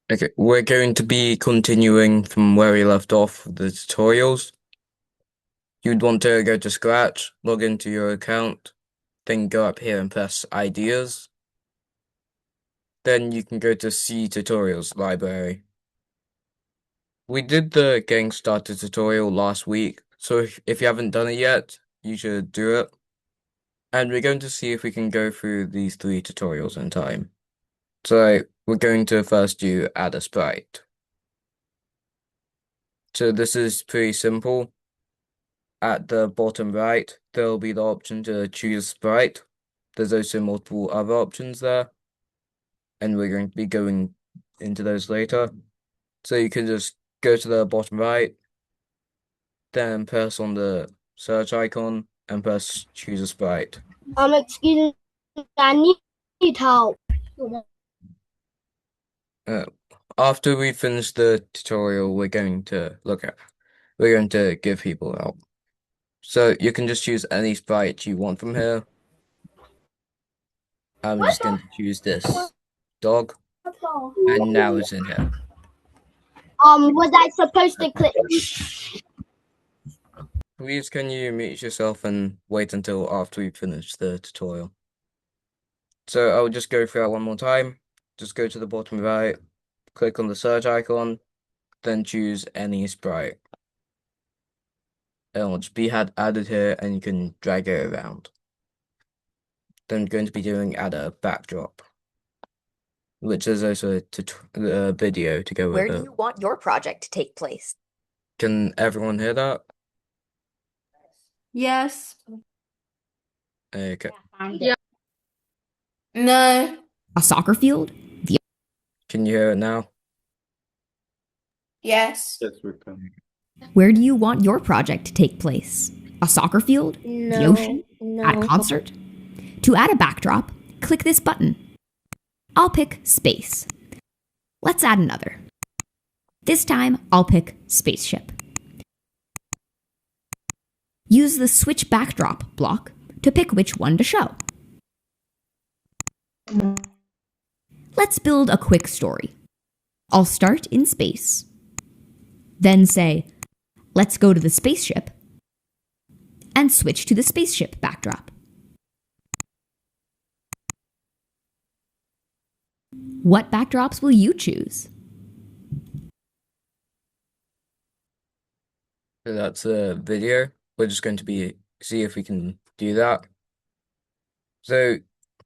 Okay, we're going to be continuing from where we left off with the tutorials. You'd want to go to Scratch, log into your account, then go up here and press Ideas. Then you can go to See Tutorials Library. We did the Getting Started tutorial last week, so if you haven't done it yet, you should do it. And we're going to see if we can go through these 3 tutorials in time. So we're going to first do Add a Sprite. So this is pretty simple. At the bottom right, there will be the option to choose Sprite. There's also multiple other options there, and we're going to be going into those later. So you can just go to the bottom right, then press on the search icon and press choose a Sprite. Excuse me, I need help. Uh, After we finish the tutorial, we're going to give people help. So you can just choose any sprite you want from here. I'm just going to choose this dog, and now it's in here. Was I supposed to click? Please, can you mute yourself and wait until after we finish the tutorial? So I'll just go through that one more time. Just go to the bottom right, click on the search icon, then choose any sprite. It'll just be added here and you can drag it around. Then I'm going to be doing add a backdrop, which is also a video to go with Where it. do you want your project to take place? Can everyone hear that? Yes. Okay. Yeah. No. A soccer field? Can you hear it now? Yes. Yes, we can. Where do you want your project to take place? A soccer field? No. The ocean? At a concert? To add a backdrop, click this button. I'll pick space. Let's add another. This time, I'll pick spaceship. Use the switch backdrop block to pick which one to show. Let's build a quick story. I'll start in space. Then say, let's go to the spaceship, and switch to the spaceship backdrop. What backdrops will you choose? So that's a video. We're just going to see if we can do that. So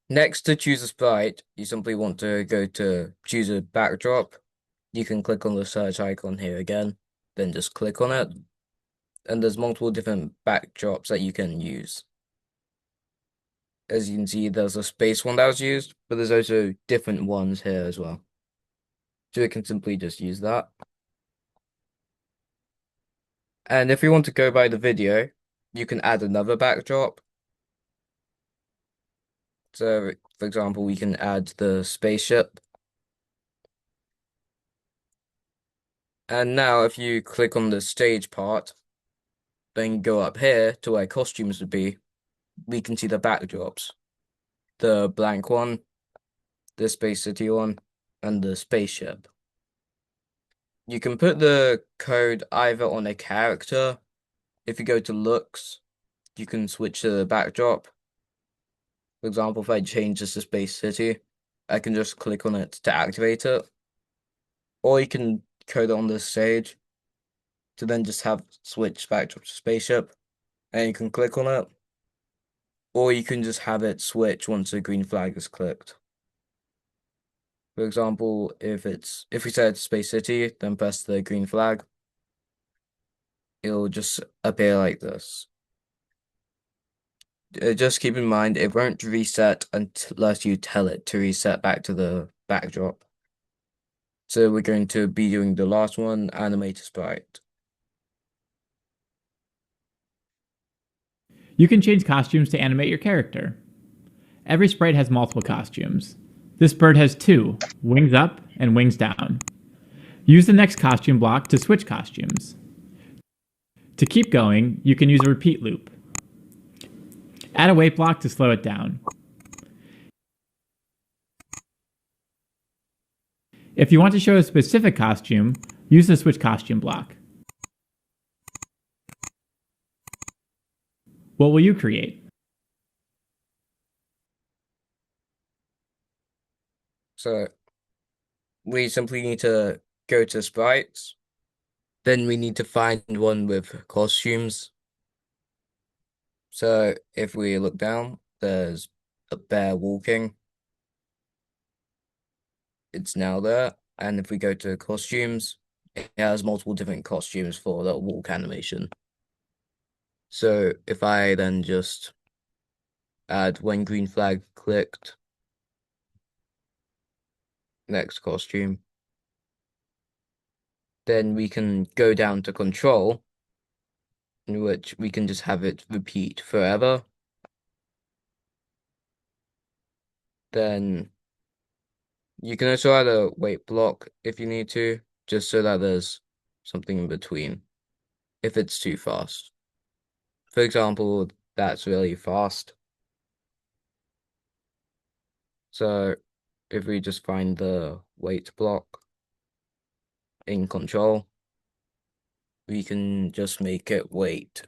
next to choose a sprite, you simply want to go to choose a backdrop. You can click on the search icon here again, then just click on it. And there's multiple different backdrops that you can use. As you can see, there's a space one that was used, but there's also different ones here as well. So you can simply just use that. And if you want to go by the video, you can add another backdrop. So, for example, we can add the spaceship. And now if you click on the stage part, then go up here to where costumes would be, we can see the backdrops. The blank one, the Space City one, and the spaceship. You can put the code either on a character. If you go to looks, you can switch to the backdrop. For example, if I change this to Space City, I can just click on it to activate it. Or you can code it on the stage to then just have switch backdrop to spaceship, and you can click on it. Or you can just have it switch once the green flag is clicked. For example, if we set Space City, then press the green flag, it'll just appear like this. Just keep in mind, it won't reset unless you tell it to reset back to the backdrop. So we're going to be doing the last one, animate a sprite. You can change costumes to animate your character. Every sprite has multiple costumes. This bird has 2, wings up and wings down. Use the next costume block to switch costumes. To keep going, you can use a repeat loop. Add a wait block to slow it down. If you want to show a specific costume, use the switch costume block. What will you create? So we simply need to go to sprites. Then we need to find one with costumes. So if we look down, there's a bear walking. It's now there. And if we go to costumes, it has multiple different costumes for the walk animation. So if I then just add when green flag clicked, next costume, then we can go down to control, in which we can just have it repeat forever. Then you can also add a wait block if you need to, just so that there's something in between if it's too fast. For example, that's really fast. So if we just find the wait block in control, we can just make it wait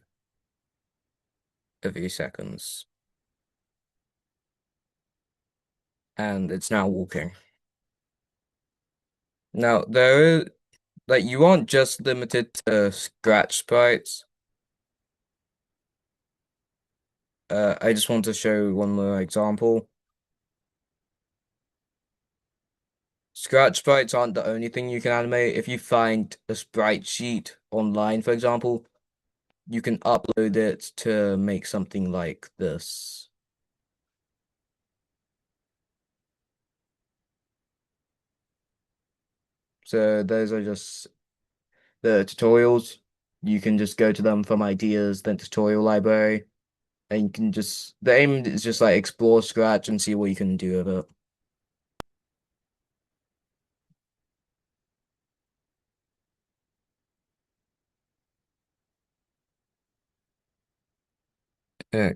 a few seconds. And it's now walking. Now, you aren't just limited to scratch sprites. I just want to show one more example. Scratch sprites aren't the only thing you can animate. If you find a sprite sheet online, for example, you can upload it to make something like this. So those are just the tutorials. You can just go to them from ideas, then tutorial library, and you can just, the aim is just like explore Scratch and see what you can do with it. Okay.